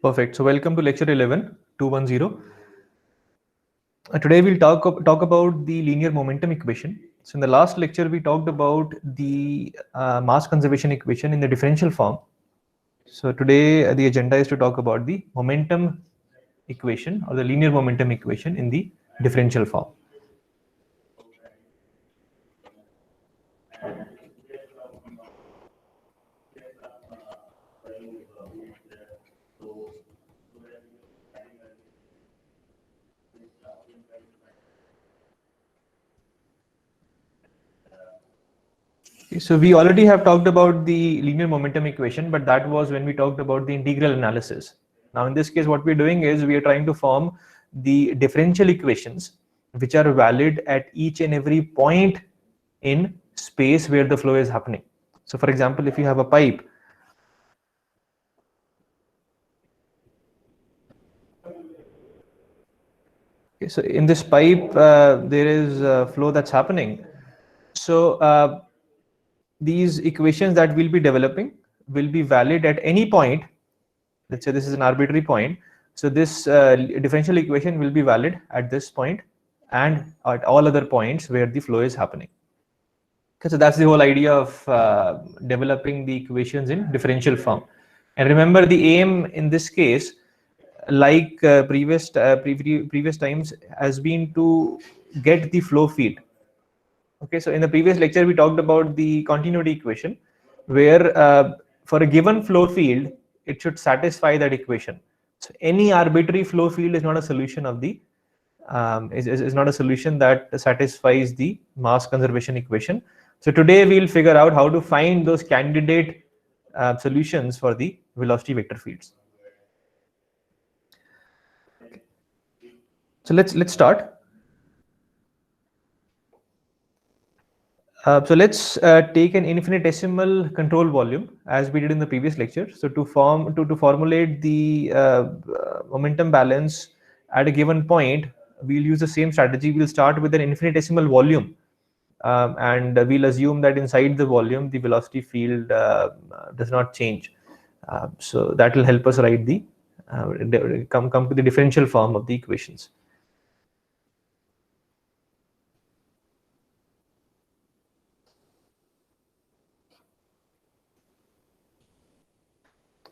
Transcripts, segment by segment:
Perfect. So welcome to lecture 11, 210. Today we'll talk about the linear momentum equation. So in the last lecture, we talked about the mass conservation equation in the differential form. So today the agenda is to talk about the momentum equation or the linear momentum equation in the differential form. So we already have talked about the linear momentum equation, but that was when we talked about the integral analysis. Now in this case, what we're doing is we are trying to form the differential equations which are valid at each and every point in space where the flow is happening. So for example, if you have a pipe, okay, so in this pipe there is a flow that's happening. So these equations that we'll be developing will be valid at any point. Let's say this is an arbitrary point. So this differential equation will be valid at this point and at all other points where the flow is happening. Okay, so that's the whole idea of developing the equations in differential form. And remember, the aim in this case, like previous times, has been to get the flow field. Okay, so in the previous lecture, we talked about the continuity equation, where for a given flow field, it should satisfy that equation. So any arbitrary flow field is not a solution of the is not a solution that satisfies the mass conservation equation. So today we'll figure out how to find those candidate solutions for the velocity vector fields. So let's start. So let's take an infinitesimal control volume as we did in the previous lecture. So to formulate the momentum balance at a given point, we'll use the same strategy. We'll start with an infinitesimal volume, and we'll assume that inside the volume the velocity field does not change. So that will help us write the come to the differential form of the equations.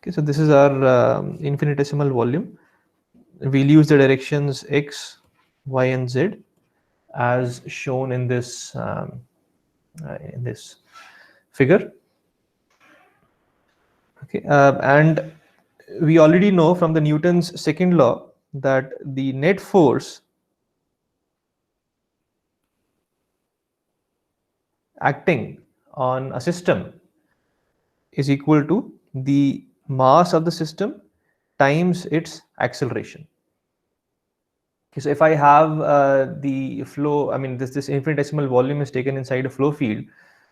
Okay, so this is our infinitesimal volume. We'll use the directions x, y, and z as shown in this figure. Okay, and we already know from the Newton's second law that the net force acting on a system is equal to the mass of the system times its acceleration. Okay, so if I have the flow, I mean this infinitesimal volume is taken inside a flow field.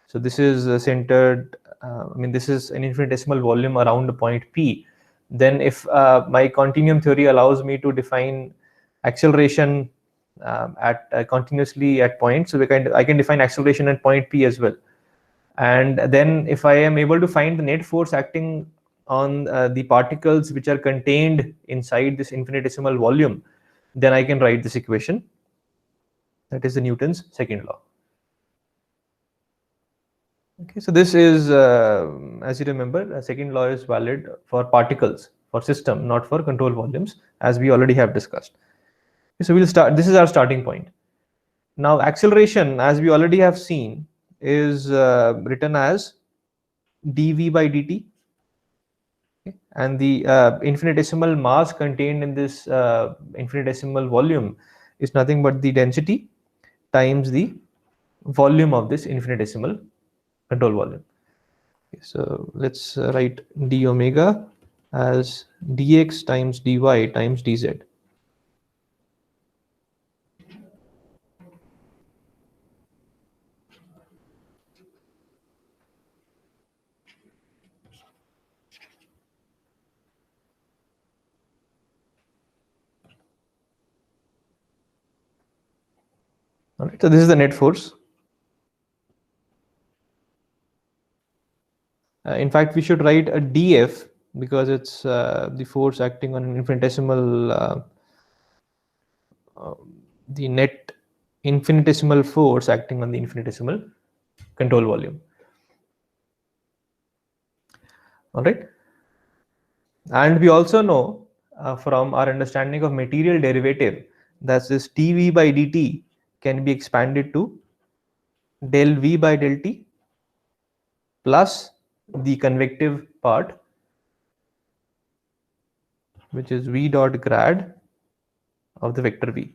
So this is centered, I mean this is an infinitesimal volume around a point P. Then if my continuum theory allows me to define acceleration at continuously at points, so I can define acceleration at point P as well. And then if I am able to find the net force acting on the particles which are contained inside this infinitesimal volume, then I can write this equation. That is the Newton's second law. Okay, so this is, as you remember, a second law is valid for particles, for system, not for control volumes, as we already have discussed. Okay, so we'll start. This is our starting point. Now, acceleration, as we already have seen, is written as dv by dt. Okay, and the infinitesimal mass contained in this infinitesimal volume is nothing but the density times the volume of this infinitesimal control volume. Okay, so let's write d omega as dx times dy times dz. All right, so this is the net force. In fact, we should write a df because it's the force acting on an infinitesimal, the net infinitesimal force acting on the infinitesimal control volume. All right. And we also know from our understanding of material derivative that this dV by dt can be expanded to del V by del T plus the convective part, which is V dot grad of the vector V.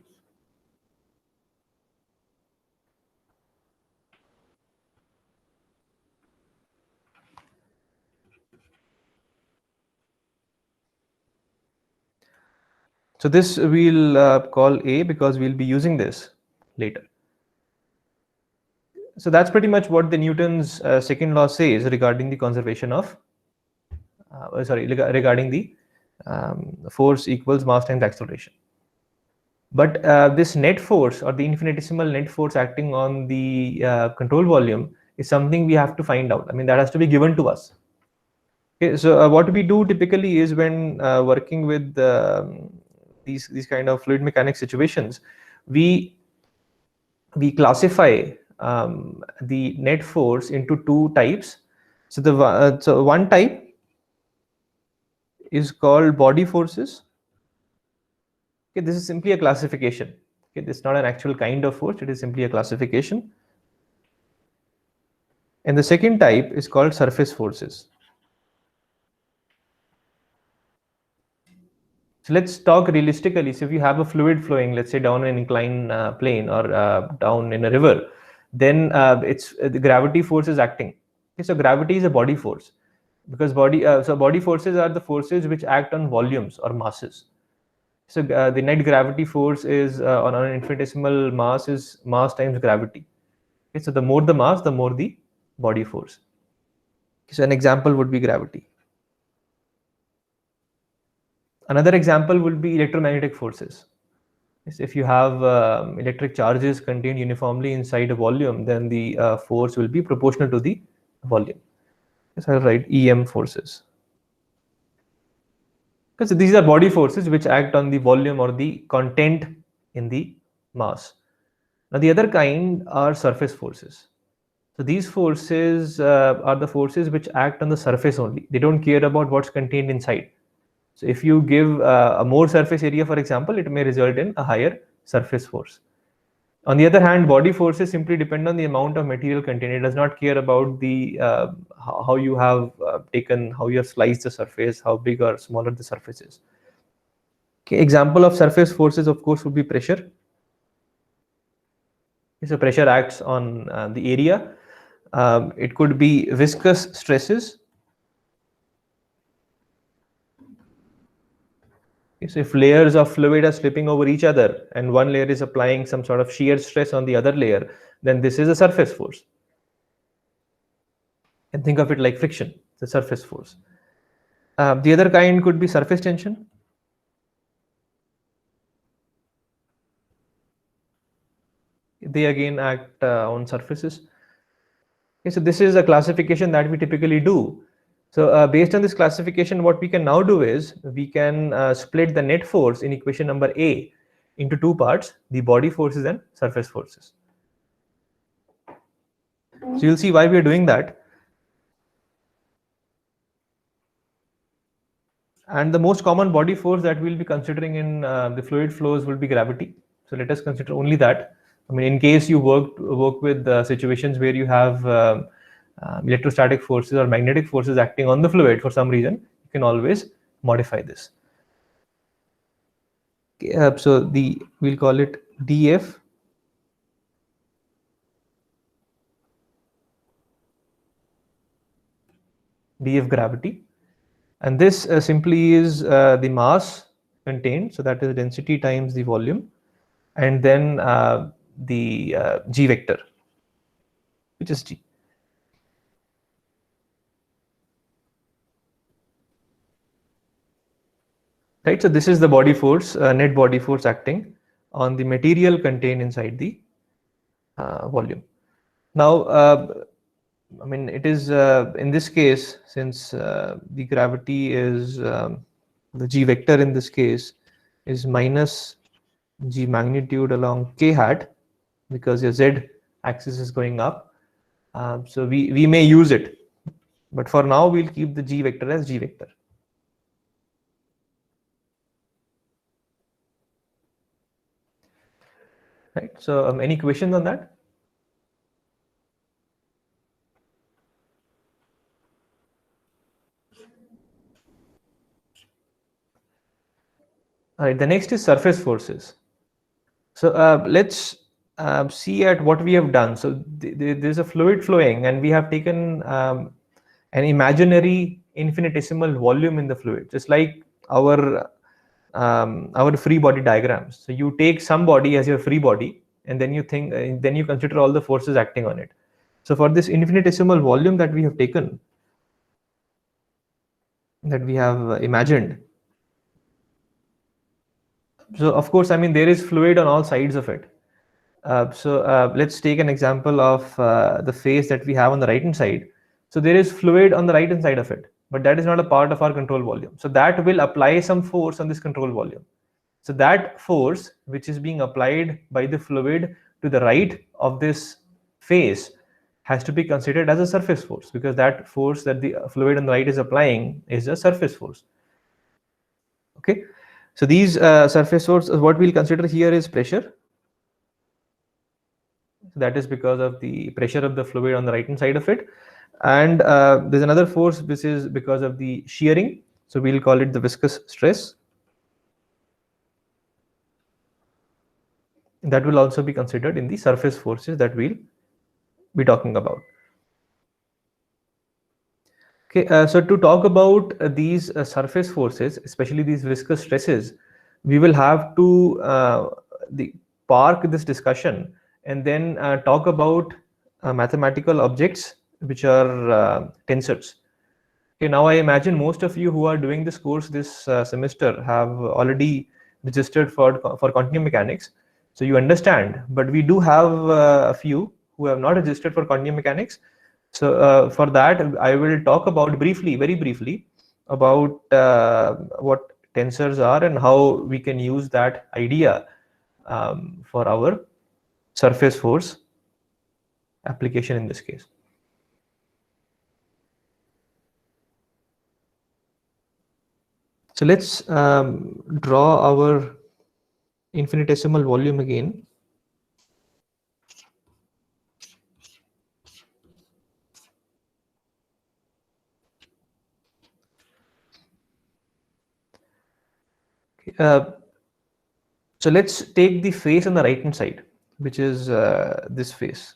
So this we'll call A because we'll be using this later. So that's pretty much what the Newton's second law says regarding the conservation of, regarding the force equals mass times acceleration. But this net force or the infinitesimal net force acting on the control volume is something we have to find out. I mean, that has to be given to us. Okay, so what we do typically is when working with these kind of fluid mechanics situations, we classify the net force into two types. So so one type is called body forces. Okay, this is simply a classification. Okay, this is not an actual kind of force, it is simply a classification. And the second type is called surface forces. So let's talk realistically. So if you have a fluid flowing, let's say down an inclined plane or down in a river, then it's the gravity force is acting. Okay, so gravity is a body force because body forces are the forces which act on volumes or masses. So the net gravity force is on an infinitesimal mass is mass times gravity. Okay, so the more the mass, the more the body force. So an example would be gravity. Another example would be electromagnetic forces. If you have electric charges contained uniformly inside a volume, then the force will be proportional to the volume. So I'll write EM forces. Because these are body forces which act on the volume or the content in the mass. Now the other kind are surface forces. So these forces are the forces which act on the surface only. They don't care about what's contained inside. So if you give a more surface area, for example, it may result in a higher surface force. On the other hand, body forces simply depend on the amount of material contained. It does not care about the how you have how you have sliced the surface, how big or smaller the surface is. Okay, example of surface forces, of course, would be pressure. So pressure acts on the area. It could be viscous stresses. So if layers of fluid are slipping over each other and one layer is applying some sort of shear stress on the other layer, then this is a surface force. And think of it like friction, the surface force. The other kind could be surface tension. They again act on surfaces. Okay, so this is a classification that we typically do. So based on this classification, what we can now do is we can split the net force in equation number A into two parts, the body forces and surface forces. So you'll see why we are doing that. And the most common body force that we'll be considering in the fluid flows will be gravity. So let us consider only that. I mean, in case you work with situations where you have electrostatic forces or magnetic forces acting on the fluid for some reason, you can always modify this. Okay, so we'll call it dF. dF gravity. And this simply is the mass contained, so that is density times the volume, and then the g vector, which is g. Right, so this is the body force, net body force acting on the material contained inside the volume. Now, I mean, it is in this case, since the gravity is the g vector in this case is minus g magnitude along k hat, because your z axis is going up. So we may use it, but for now we'll keep the g vector as g vector. Right. So any questions on that? All right. The next is surface forces. So let's see at what we have done. So there's a fluid flowing, and we have taken an imaginary infinitesimal volume in the fluid, just like our free body diagrams. So you take some body as your free body, and then you think, then you consider all the forces acting on it. So for this infinitesimal volume that we have taken, that we have imagined, so of course, I mean, there is fluid on all sides of it. So let's take an example of the face that we have on the right hand side. So there is fluid on the right hand side of it, but that is not a part of our control volume. So that will apply some force on this control volume. So that force which is being applied by the fluid to the right of this face has to be considered as a surface force, because that force that the fluid on the right is applying is a surface force. Okay, so these surface forces, what we'll consider here is pressure. So that is because of the pressure of the fluid on the right hand side of it. And there's another force which is because of the shearing. So we'll call it the viscous stress. That will also be considered in the surface forces that we'll be talking about. Okay, so to talk about these surface forces, especially these viscous stresses, we will have to park this discussion and then talk about mathematical objects which are tensors. Okay, now I imagine most of you who are doing this course this semester have already registered for continuum mechanics, so you understand. But we do have a few who have not registered for continuum mechanics. So for that, I will talk about briefly, very briefly, about what tensors are and how we can use that idea for our surface force application in this case. So let's draw our infinitesimal volume again. So let's take the face on the right hand side, which is this face.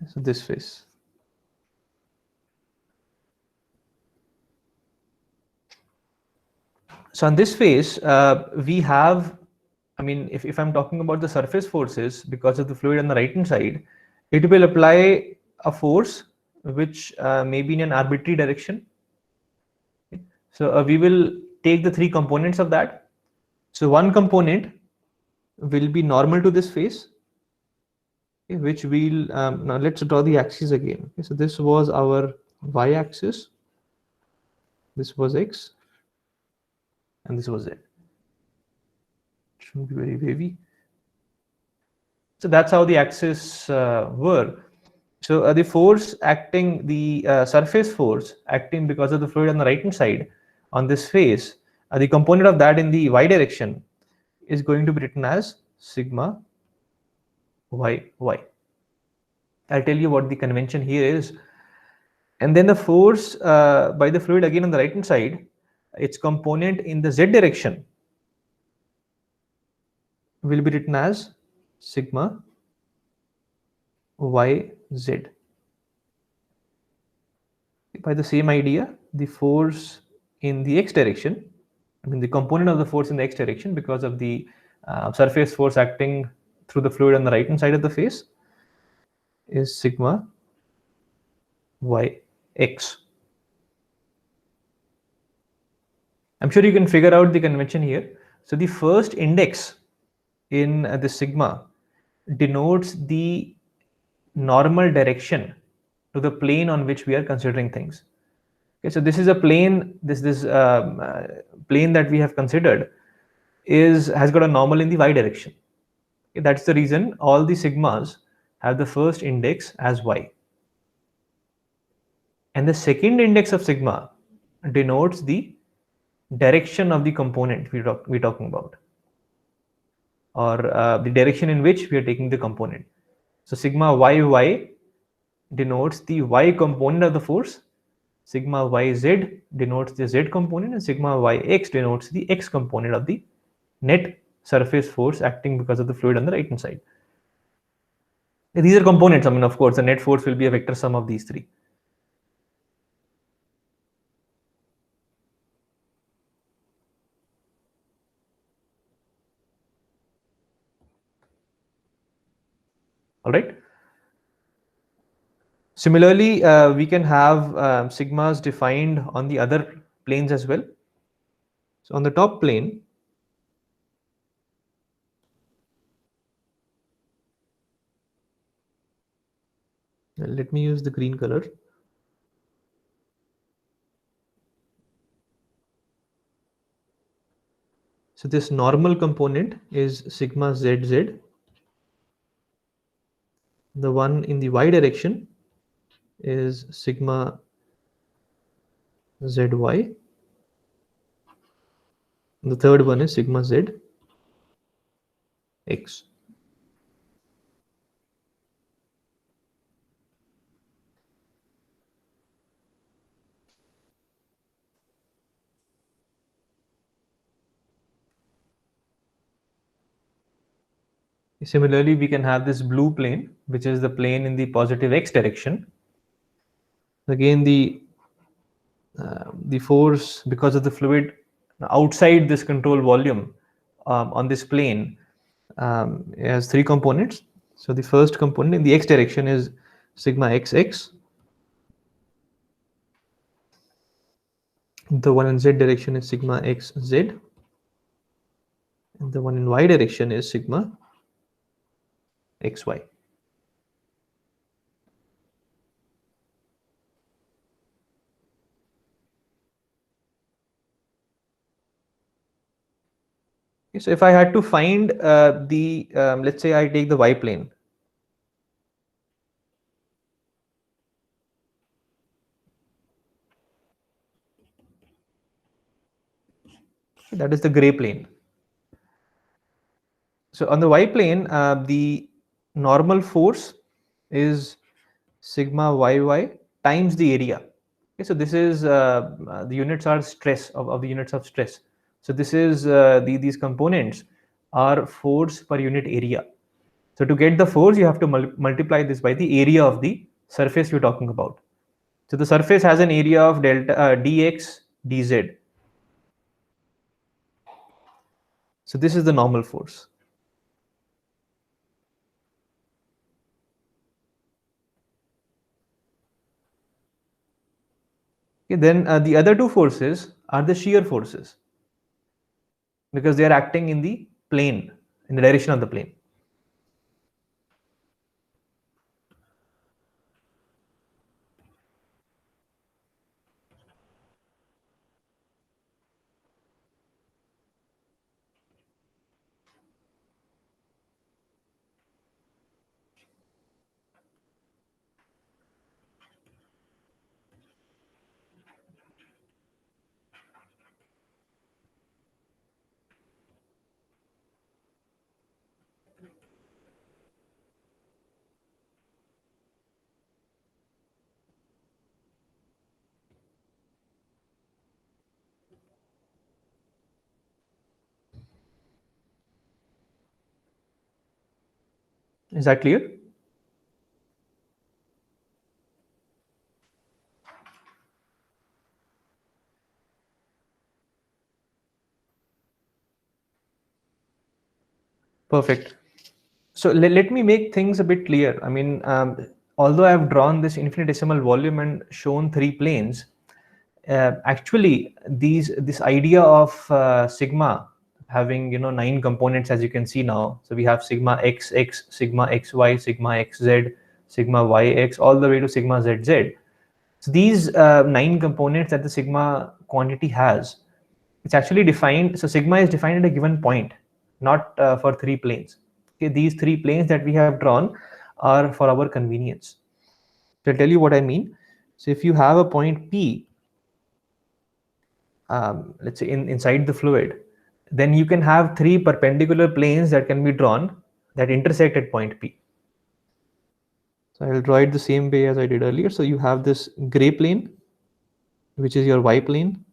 So this face. So on this face, we have, I mean, if I'm talking about the surface forces, because of the fluid on the right hand side, it will apply a force which may be in an arbitrary direction. So we will take the three components of that. So one component will be normal to this face, okay, which we'll now let's draw the axis again. Okay, so this was our y-axis, this was x, and this was z. It shouldn't be very wavy. So that's how the axes were. So the force acting, the surface force acting because of the fluid on the right hand side on this face, the component of that in the y direction is going to be written as sigma y. I'll tell you what the convention here is. And then the force by the fluid again on the right hand side, its component in the z direction will be written as sigma yz. By the same idea, the force in the x direction, I mean the component of the force in the x direction because of the surface force acting through the fluid on the right hand side of the face, is sigma yx. I'm sure you can figure out the convention here. So the first index in the sigma denotes the normal direction to the plane on which we are considering things. Okay, so this is a plane. This plane that we have considered has got a normal in the y direction. Okay, that's the reason all the sigmas have the first index as y, and the second index of sigma denotes the direction of the component we're talking about, or the direction in which we are taking the component. So sigma yy denotes the y component of the force, sigma yz denotes the z component, and sigma yx denotes the x component of the net surface force acting because of the fluid on the right hand side. These are components. I mean, of course, the net force will be a vector sum of these three. All right. Similarly, we can have sigmas defined on the other planes as well. So on the top plane, let me use the green color. So this normal component is sigma zz. The one in the y direction is sigma zy. The third one is sigma zx. Similarly, we can have this blue plane, which is the plane in the positive x direction. Again, the force because of the fluid outside this control volume on this plane has three components. So the first component in the x direction is sigma xx. The one in z direction is sigma xz. And the one in y direction is sigma xy. So if I had to find let's say I take the y plane. That is the gray plane. So on the y plane, the normal force is sigma yy times the area. Okay, so this is the units are stress of the units of stress. So this is these components are force per unit area. So to get the force, you have to multiply this by the area of the surface you're talking about. So the surface has an area of delta dx dz. So this is the normal force. Okay, then the other two forces are the shear forces, because they are acting in the plane, in the direction of the plane. Is that clear? Perfect. So let me make things a bit clear. I mean, although I have drawn this infinitesimal volume and shown three planes, actually this idea of sigma having 9 components, as you can see now. So we have sigma xx, sigma xy, sigma xz, sigma yx, all the way to sigma zz. So these 9 components that the sigma quantity has, it's actually defined. So sigma is defined at a given point, not for 3 planes. Okay, these 3 planes that we have drawn are for our convenience. So I'll tell you what I mean. So if you have a point P, let's say inside the fluid, then you can have 3 perpendicular planes that can be drawn that intersect at point P. So I'll draw it the same way as I did earlier. So you have this gray plane, which is your y plane.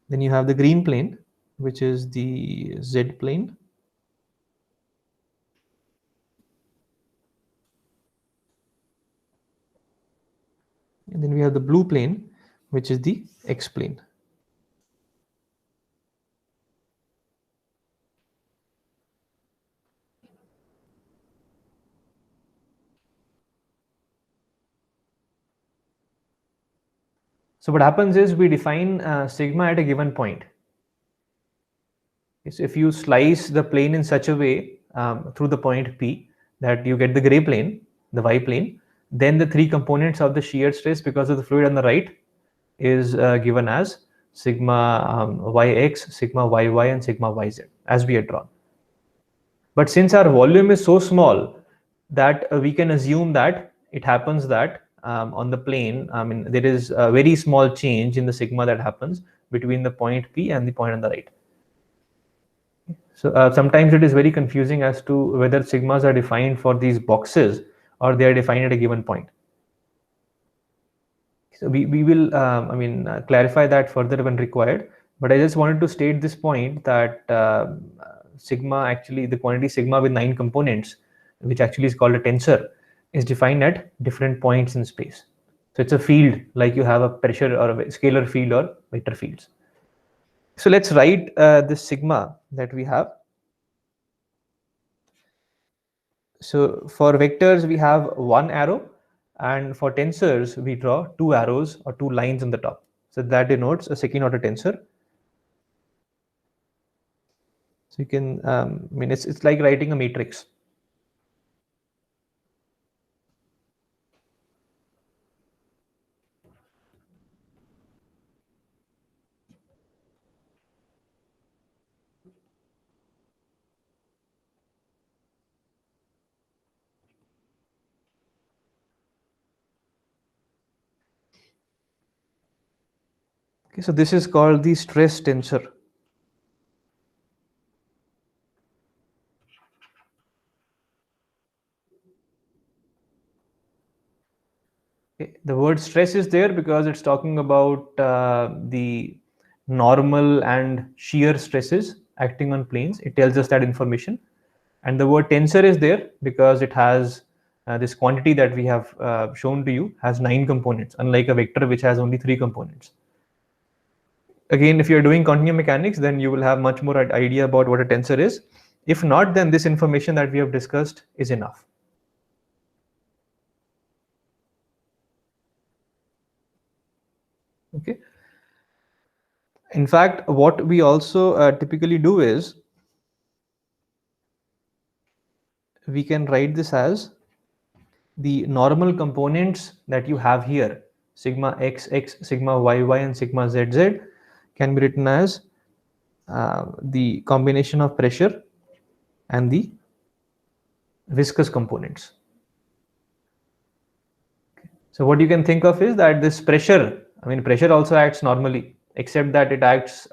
Then you have the green plane, which is the z plane. And then we have the blue plane, which is the x plane. So what happens is we define sigma at a given point. So if you slice the plane in such a way through the point P that you get the gray plane, the y plane, then the 3 components of the shear stress because of the fluid on the right is given as sigma yx, sigma yy, and sigma yz, as we had drawn. But since our volume is so small that we can assume that it happens that on the plane, I mean, there is a very small change in the sigma that happens between the point P and the point on the right. So sometimes it is very confusing as to whether sigmas are defined for these boxes or they are defined at a given point. So we will, clarify that further when required. But I just wanted to state this point that sigma, actually the quantity sigma with 9 components, which actually is called a tensor, is defined at different points in space. So it's a field, like you have a pressure or a scalar field or vector fields. So let's write this sigma that we have. So for vectors, we have 1 arrow, and for tensors, we draw 2 arrows or 2 lines on the top. So that denotes a second order tensor. So you can, it's like writing a matrix. Okay, so this is called the stress tensor. Okay, the word stress is there because it's talking about the normal and shear stresses acting on planes. It tells us that information. And the word tensor is there because it has this quantity that we have shown to you has 9 components, unlike a vector which has only 3 components. Again, if you're doing continuum mechanics, then you will have much more idea about what a tensor is. If not, then this information that we have discussed is enough. Okay. In fact, what we also typically do is we can write this as the normal components that you have here, sigma xx, sigma yy, and sigma zz, can be written as the combination of pressure and the viscous components. So what you can think of is that this pressure, pressure also acts normally, except that it acts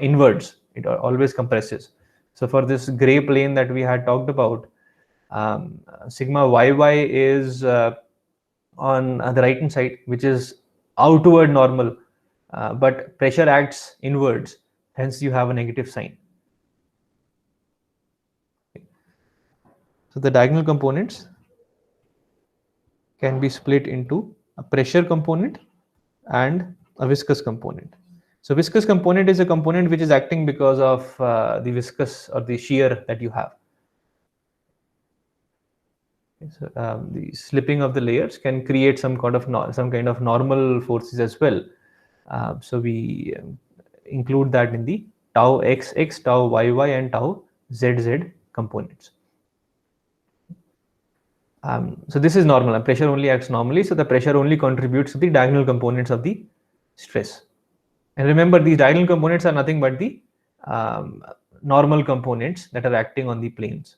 inwards. It always compresses. So for this gray plane that we had talked about, sigma yy is on the right hand side, which is outward normal, but pressure acts inwards. Hence, you have a negative sign. So the diagonal components can be split into a pressure component and a viscous component. So viscous component is a component which is acting because of the viscous or the shear that you have. So, the slipping of the layers can create some kind of normal forces as well. So we include that in the tau xx, tau yy, and tau zz components. So this is normal. Pressure only acts normally, so the pressure only contributes to the diagonal components of the stress. And remember, these diagonal components are nothing but the normal components that are acting on the planes.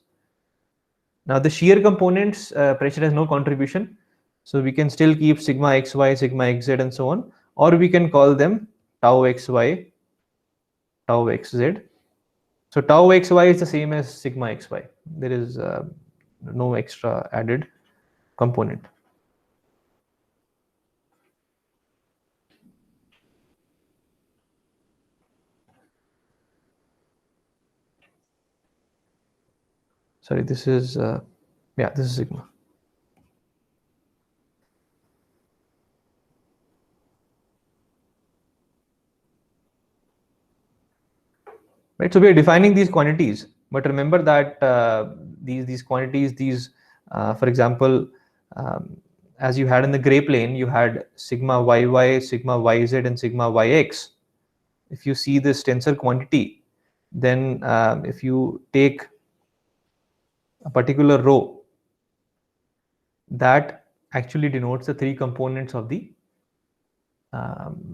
Now the shear components, pressure has no contribution, so we can still keep sigma xy, sigma xz, and so on, or we can call them tau xy, tau xz. So tau xy is the same as sigma xy. There is no extra added component. Sorry, this is this is sigma. Right, so we are defining these quantities, but remember that these quantities, for example, as you had in the gray plane, you had sigma yy, sigma yz, and sigma yx. If you see this tensor quantity, then if you take a particular row, that actually denotes the three components of the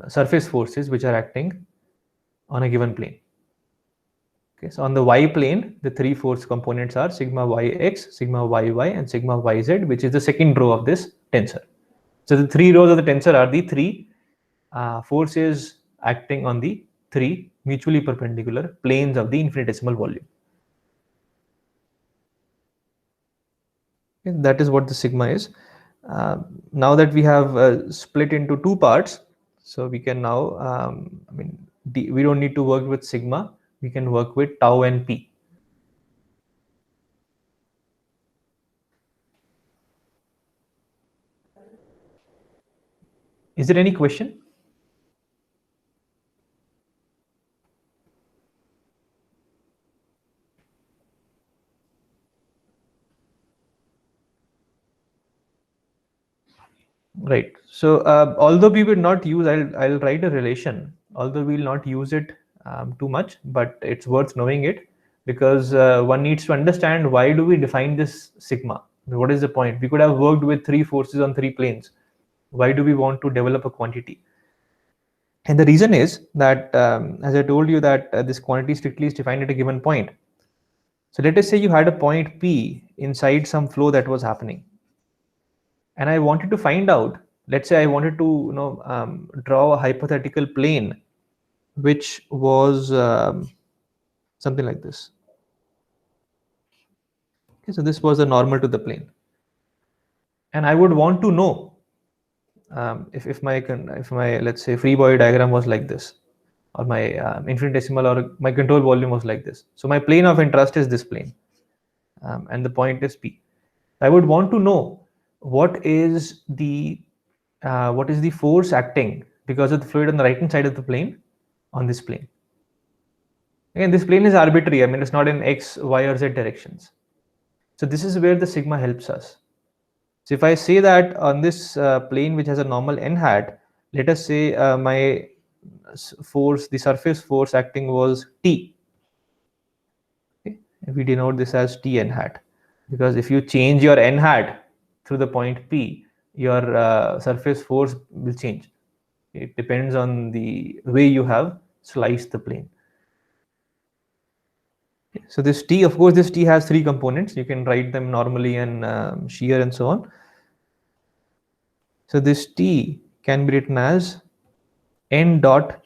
surface forces which are acting on a given plane. Okay, so on the y plane, the three force components are sigma yx, sigma yy, and sigma yz, which is the second row of this tensor. So the three rows of the tensor are the three forces acting on the three mutually perpendicular planes of the infinitesimal volume. Okay, that is what the sigma is. Now that we have split into two parts, so we can now, we don't need to work with sigma, we can work with tau and p. Is there any question? Right. So although we will not use, I'll write a relation. Although we'll not use it too much, but it's worth knowing it, because one needs to understand why do we define this sigma? What is the point? We could have worked with three forces on three planes. Why do we want to develop a quantity? And the reason is that, as I told you, that this quantity strictly is defined at a given point. So let us say you had a point P inside some flow that was happening, and I wanted to find out. Let's say I wanted to draw a hypothetical plane, which was something like this. Okay, so this was the normal to the plane, and I would want to know if my let's say free body diagram was like this, or my infinitesimal or my control volume was like this. So my plane of interest is this plane, and the point is P. I would want to know what is the force acting because of the fluid on the right hand side of the plane on this plane. Again, this plane is arbitrary. I mean, it's not in x, y, or z directions. So this is where the sigma helps us. So if I say that on this plane which has a normal n hat, let us say my force, the surface force acting was T. Okay? We denote this as T n hat, because if you change your n hat through the point P, your surface force will change. It depends on the way you have sliced the plane. So this T, of course, this T has three components. You can write them normally and shear and so on. So this T can be written as n dot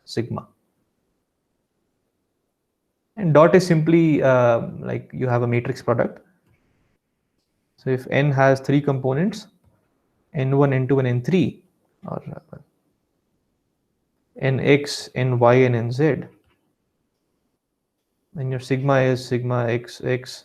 sigma. And dot is simply like you have a matrix product. So if n has three components, n1, n2, and n3, or nx, ny, and nz, then your sigma is sigma xx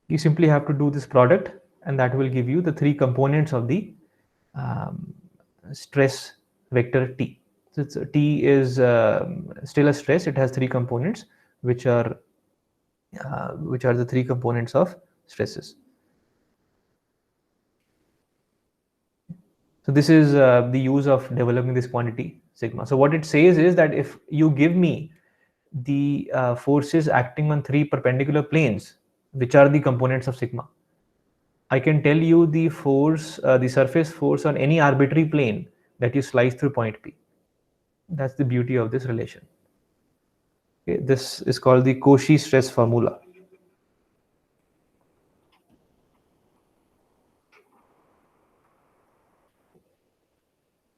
you simply have to do this product, and that will give you the three components of the stress vector T. So T is still a stress. It has three components, which are which are the three components of stresses. So this is the use of developing this quantity sigma. So what it says is that if you give me the forces acting on three perpendicular planes, which are the components of sigma, I can tell you the force, the surface force on any arbitrary plane that you slice through point P. That's the beauty of this relation. Okay, this is called the Cauchy stress formula.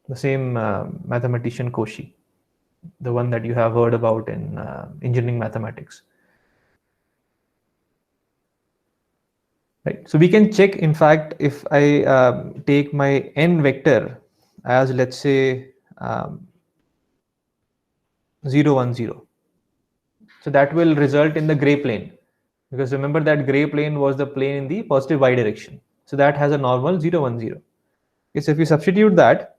The same mathematician Cauchy, the one that you have heard about in engineering mathematics. Right. So we can check, in fact, if I take my n vector as, let's say, 0, 1, 0. So that will result in the gray plane, because remember that gray plane was the plane in the positive y direction. So that has a normal 0, 1, 0. Okay, so if you substitute that,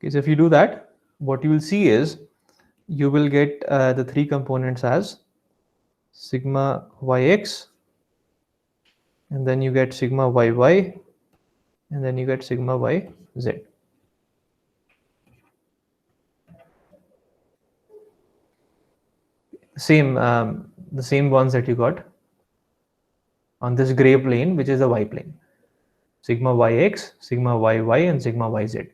okay, so if you do that, what you will see is you will get the three components as sigma yx, and then you get sigma yy, and then you get sigma yz. The same ones that you got on this gray plane, which is the y plane. Sigma yx, sigma yy, and sigma yz.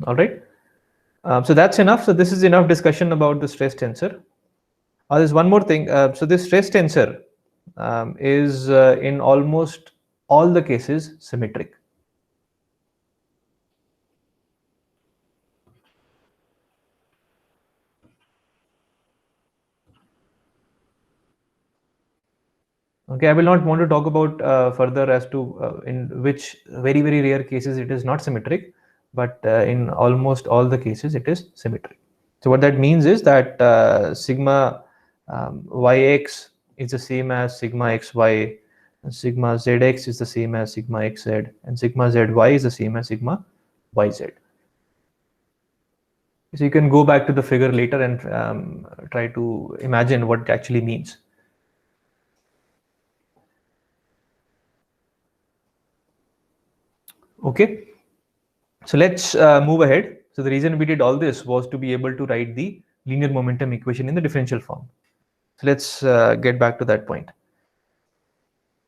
All right. So that's enough. So this is enough discussion about the stress tensor. There's one more thing. So this stress tensor is in almost all the cases symmetric. Okay, I will not want to talk about further as to in which very, very rare cases it is not symmetric, but in almost all the cases it is symmetric. So what that means is that sigma yx is the same as sigma xy, and sigma zx is the same as sigma xz, and sigma zy is the same as sigma yz. So you can go back to the figure later and try to imagine what it actually means. Okay, so let's move ahead. So the reason we did all this was to be able to write the linear momentum equation in the differential form. So let's get back to that point.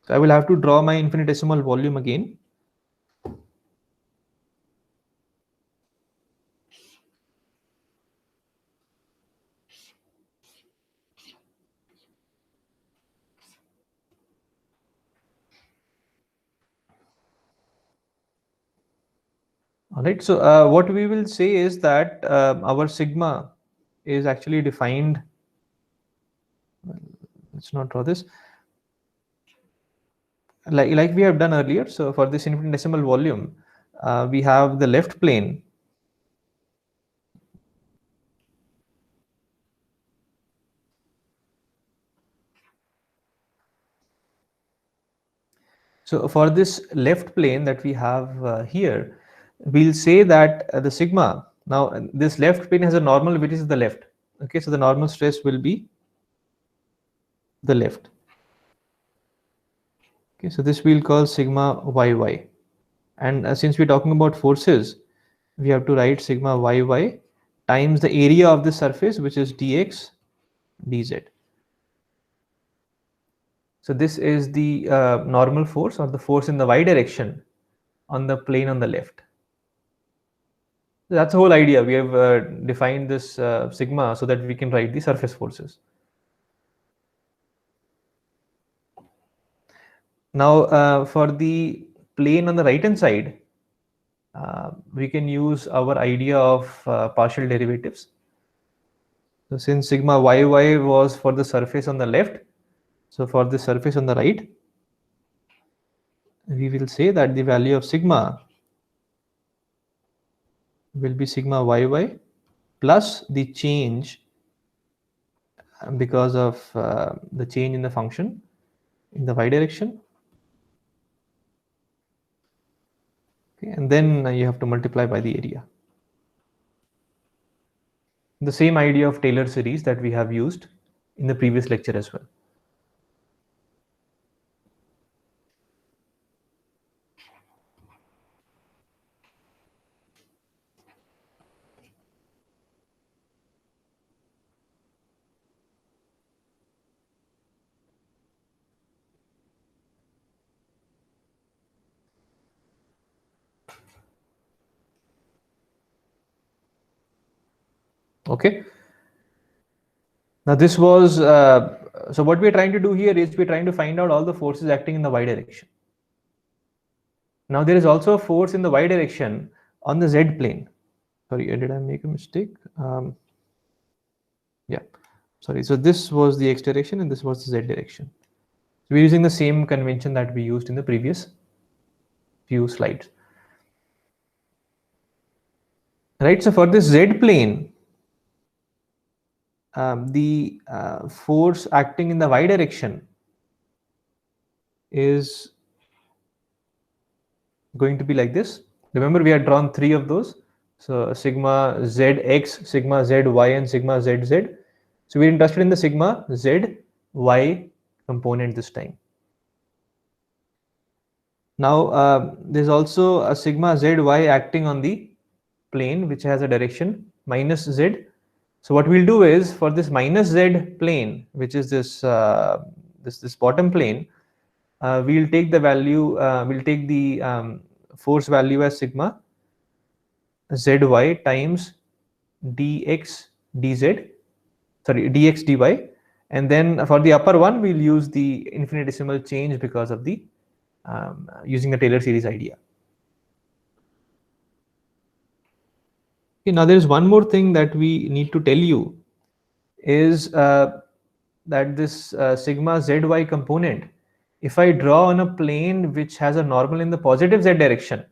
So I will have to draw my infinitesimal volume again. All right, so what we will say is that our sigma is actually defined. Let's not draw this. Like we have done earlier. So for this infinitesimal volume, we have the left plane. So for this left plane that we have here, we'll say that the sigma, now this left plane has a normal which is the left. Okay, so the normal stress will be the left. Okay, so this we'll call sigma yy. And since we're talking about forces, we have to write sigma yy times the area of the surface, which is dx dz. So this is the normal force, or the force in the y direction on the plane on the left. That's the whole idea. We have defined this sigma so that we can write the surface forces. Now, for the plane on the right hand side, we can use our idea of partial derivatives. So since sigma yy was for the surface on the left, so for the surface on the right, we will say that the value of sigma will be sigma yy plus the change because of the change in the function in the y direction. Okay, and then you have to multiply by the area. The same idea of Taylor series that we have used in the previous lecture as well. Okay. Now this was, so what we're trying to do here is we're trying to find out all the forces acting in the y direction. Now there is also a force in the y direction on the z plane. Sorry, did I make a mistake? Yeah, sorry. So this was the x direction and this was the z direction. So we're using the same convention that we used in the previous few slides. Right, so for this z plane, the force acting in the y direction is going to be like this. Remember, we had drawn three of those. So sigma zx, sigma zy, and sigma zz. So we're interested in the sigma zy component this time. Now, there's also a sigma zy acting on the plane which has a direction minus z. So what we'll do is for this minus z plane, which is this this bottom plane, we'll take the value, we'll take the force value as sigma zy times dx dz, sorry, dx dy, and then for the upper one we'll use the infinitesimal change because of the using the Taylor series idea. Okay, now there is one more thing that we need to tell you is that this sigma zy component, if I draw on a plane which has a normal in the positive z direction,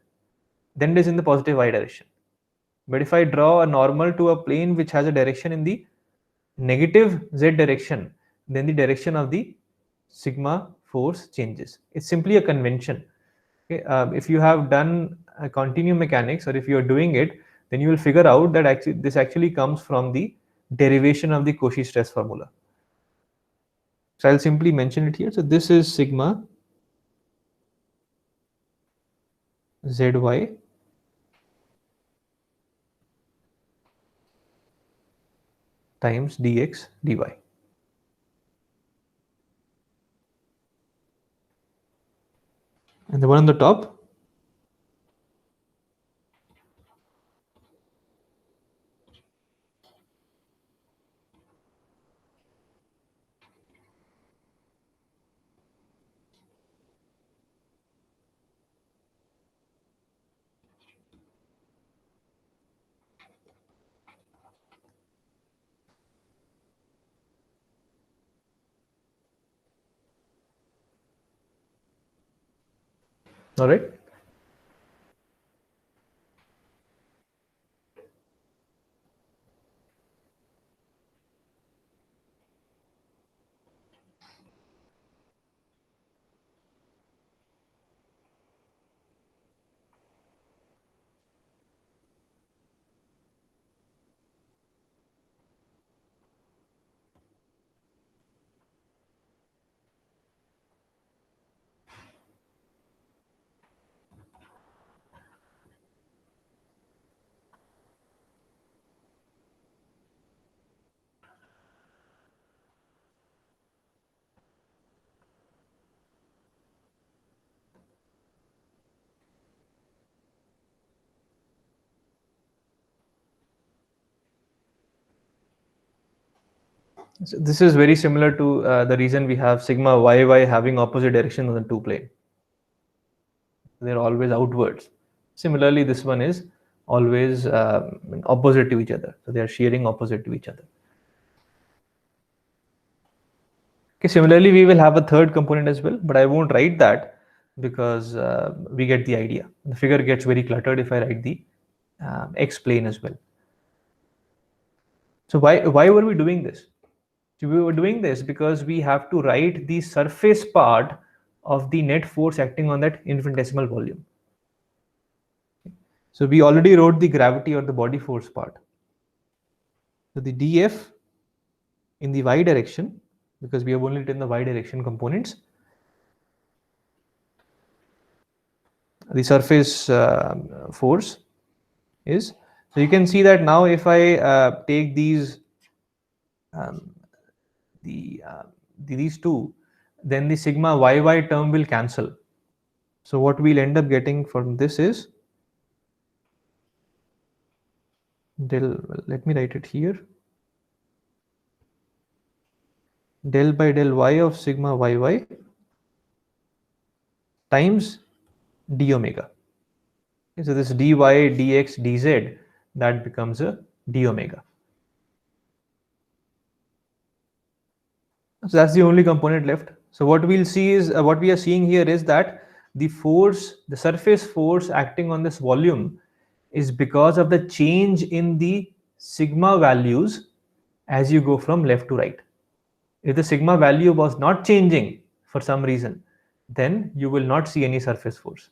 then it is in the positive y direction. But if I draw a normal to a plane which has a direction in the negative z direction, then the direction of the sigma force changes. It's simply a convention. Okay? If you have done continuum mechanics, or if you are doing it, then you will figure out that actually this actually comes from the derivation of the Cauchy stress formula. So I'll simply mention it here. So this is sigma zy times dx dy. And the one on the top, all right. So this is very similar to the reason we have sigma yy having opposite direction on the two plane. They're always outwards. Similarly, this one is always opposite to each other. So they are shearing opposite to each other. Okay, similarly, we will have a third component as well, but I won't write that because we get the idea. The figure gets very cluttered if I write the x plane as well. So why were we doing this? So we were doing this because we have to write the surface part of the net force acting on that infinitesimal volume. So we already wrote the gravity or the body force part. So the dF in the y direction, because we have only written the y direction components, the surface force is, so you can see that now if I take these um, these two, then the sigma yy term will cancel. So what we'll end up getting from this is del, well, let me write it here, del by del y of sigma yy times d omega. Okay, so this dy, dx, dz, that becomes a d omega. So that's the only component left. So what we'll see is what we are seeing here is that the force, the surface force acting on this volume is because of the change in the sigma values as you go from left to right. If the sigma value was not changing for some reason, then you will not see any surface force.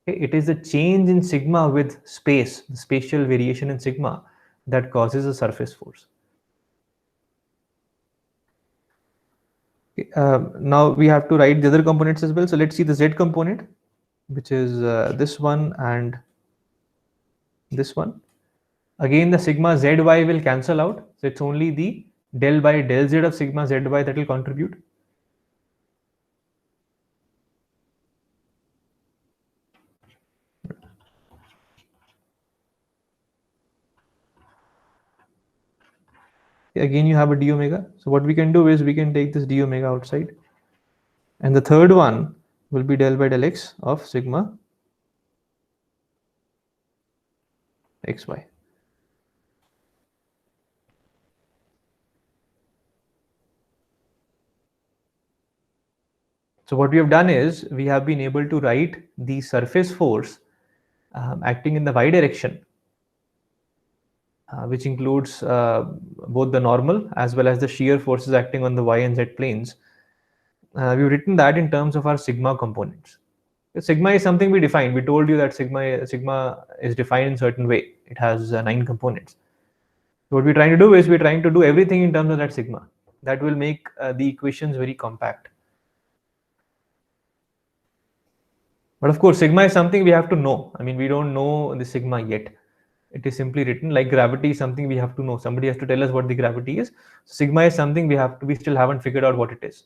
Okay? It is the change in sigma with space, the spatial variation in sigma, that causes a surface force. Now we have to write the other components as well. So let's see the z component, which is this one and this one. Again, the sigma zy will cancel out. So it's only the del by del z of sigma zy that will contribute. Again, you have a d omega. So what we can do is we can take this d omega outside. And the third one will be del by del x of sigma xy. So what we have done is we have been able to write the surface force acting in the y direction, which includes both the normal as well as the shear forces acting on the y and z planes. We've written that in terms of our sigma components. Sigma is something we defined. We told you that sigma is defined in a certain way. It has 9 components. So what we're trying to do is we're trying to do everything in terms of that sigma. That will make the equations very compact. But of course, sigma is something we have to know. I mean, we don't know the sigma yet. It is simply written. Like gravity is something we have to know. Somebody has to tell us what the gravity is. Sigma is something we still haven't figured out what it is.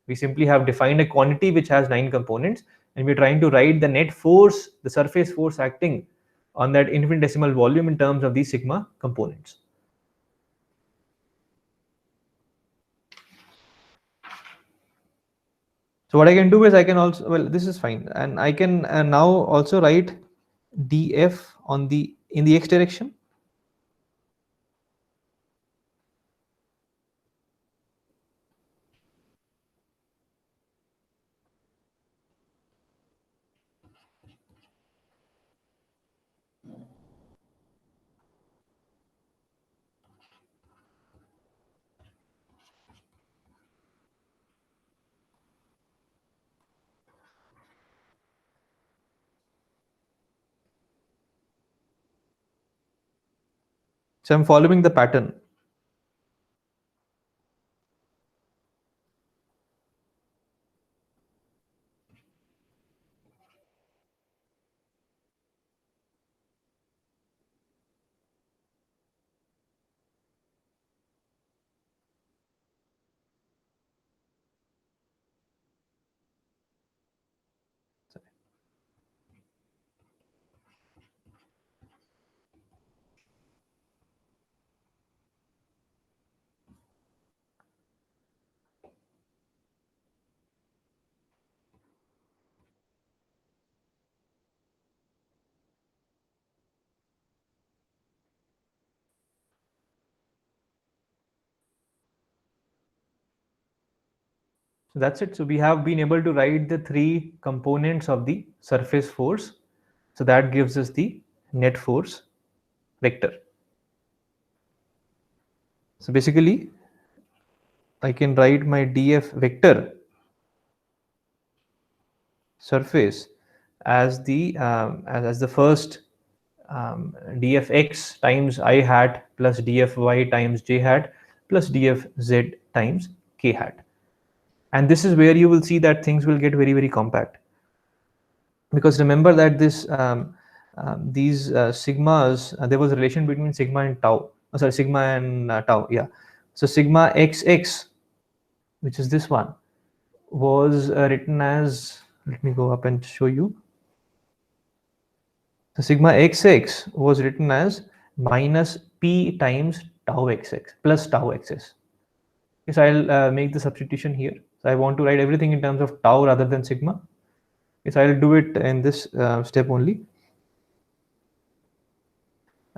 We simply have defined a quantity which has 9 components, and we're trying to write the net force, the surface force acting on that infinitesimal volume in terms of these sigma components. So what I can do is I can also, well, this is fine, and I can now also write df on the in the x direction. So I'm following the pattern. So that's it. So we have been able to write the three components of the surface force. So that gives us the net force vector. So basically, I can write my df vector surface as the first dfx times I hat plus dfy times j hat plus dfz times k hat. And this is where you will see that things will get very, very compact, because remember that these sigmas, there was a relation between sigma and tau, sorry, sigma and tau, yeah. So sigma xx, which is this one, was written as, let me go up and show you. So sigma xx was written as minus p times tau xx plus tau xs. Okay, so I'll make the substitution here. So I want to write everything in terms of tau rather than sigma. Okay, so I'll do it in this step only.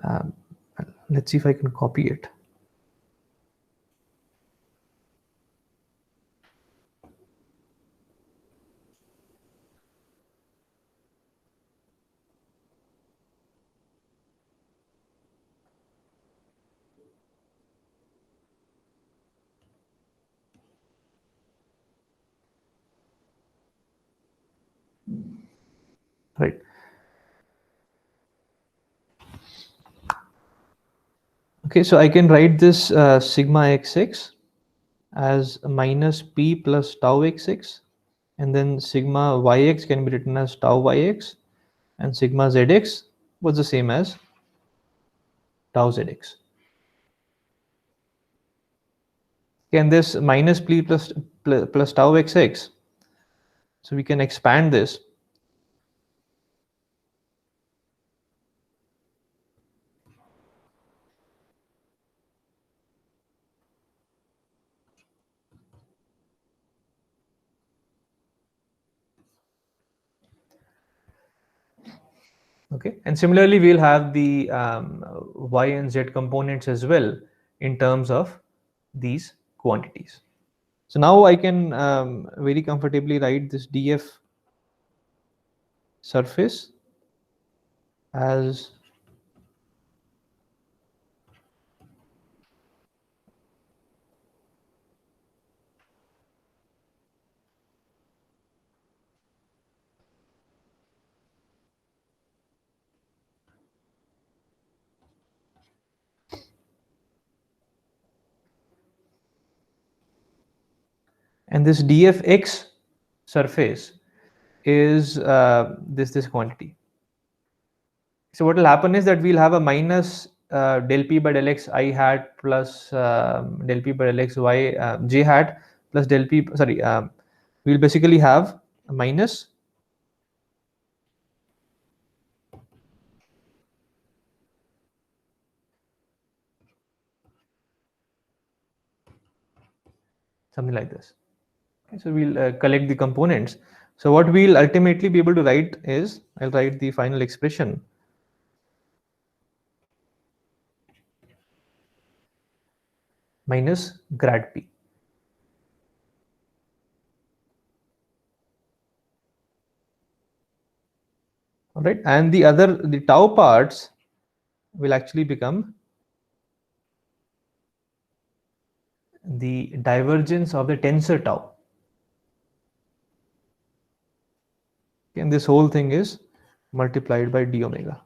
Um, let's see if I can copy it. Right. Okay, so I can write this sigma xx as minus p plus tau xx, and then sigma yx can be written as tau yx, and sigma zx was the same as tau zx. And this minus p plus tau xx, so we can expand this. Okay, and similarly we'll have the y and z components as well in terms of these quantities. So now I can very comfortably write this df surface as and this dfx surface is this quantity. So what will happen is that we'll have a minus del p by del x I hat plus del p by del x y j hat plus del p, sorry, we'll basically have a minus something like this. Okay, so we'll collect the components. So what we'll ultimately be able to write is, I'll write the final expression minus grad p. All right, and the tau parts will actually become the divergence of the tensor tau. Okay, and this whole thing is multiplied by d omega.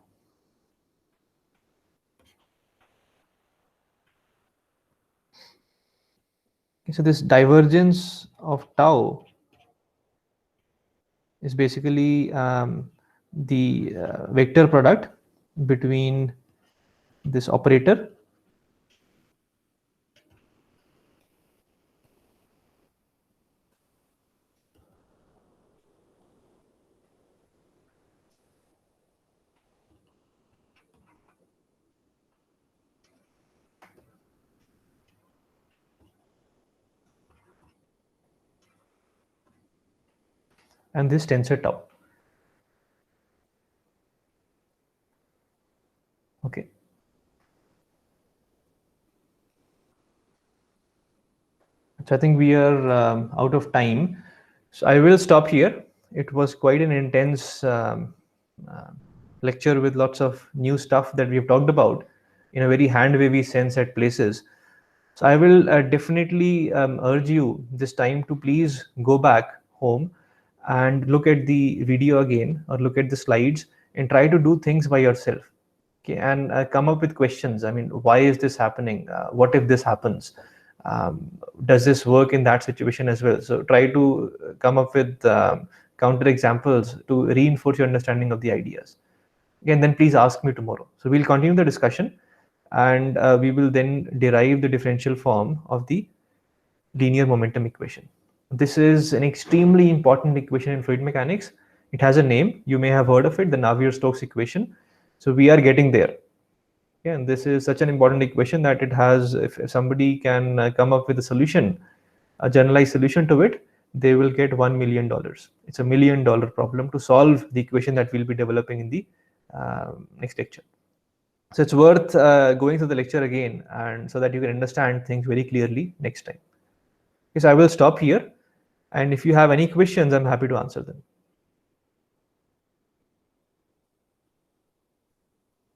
Okay, so this divergence of tau is basically the vector product between this operator and this tensor tau. Okay. So I think we are out of time. So I will stop here. It was quite an intense uh, lecture with lots of new stuff that we've talked about in a very hand wavy sense at places. So I will definitely urge you this time to please go back home and look at the video again or look at the slides and try to do things by yourself. Okay, and come up with questions. I mean, why is this happening? What if this happens? Does this work in that situation as well? So try to come up with counter examples to reinforce your understanding of the ideas. Again, then please ask me tomorrow. So we'll continue the discussion, and we will then derive the differential form of the linear momentum equation. This is an extremely important equation in fluid mechanics. It has a name. You may have heard of it, the Navier-Stokes equation. So we are getting there. Yeah, and this is such an important equation that it has, if somebody can come up with a solution, a generalized solution to it, they will get $1 million. It's $1 million problem to solve the equation that we'll be developing in the next lecture. So it's worth going through the lecture again, and so that you can understand things very clearly next time. Okay, so I will stop here, and if you have any questions, I'm happy to answer them.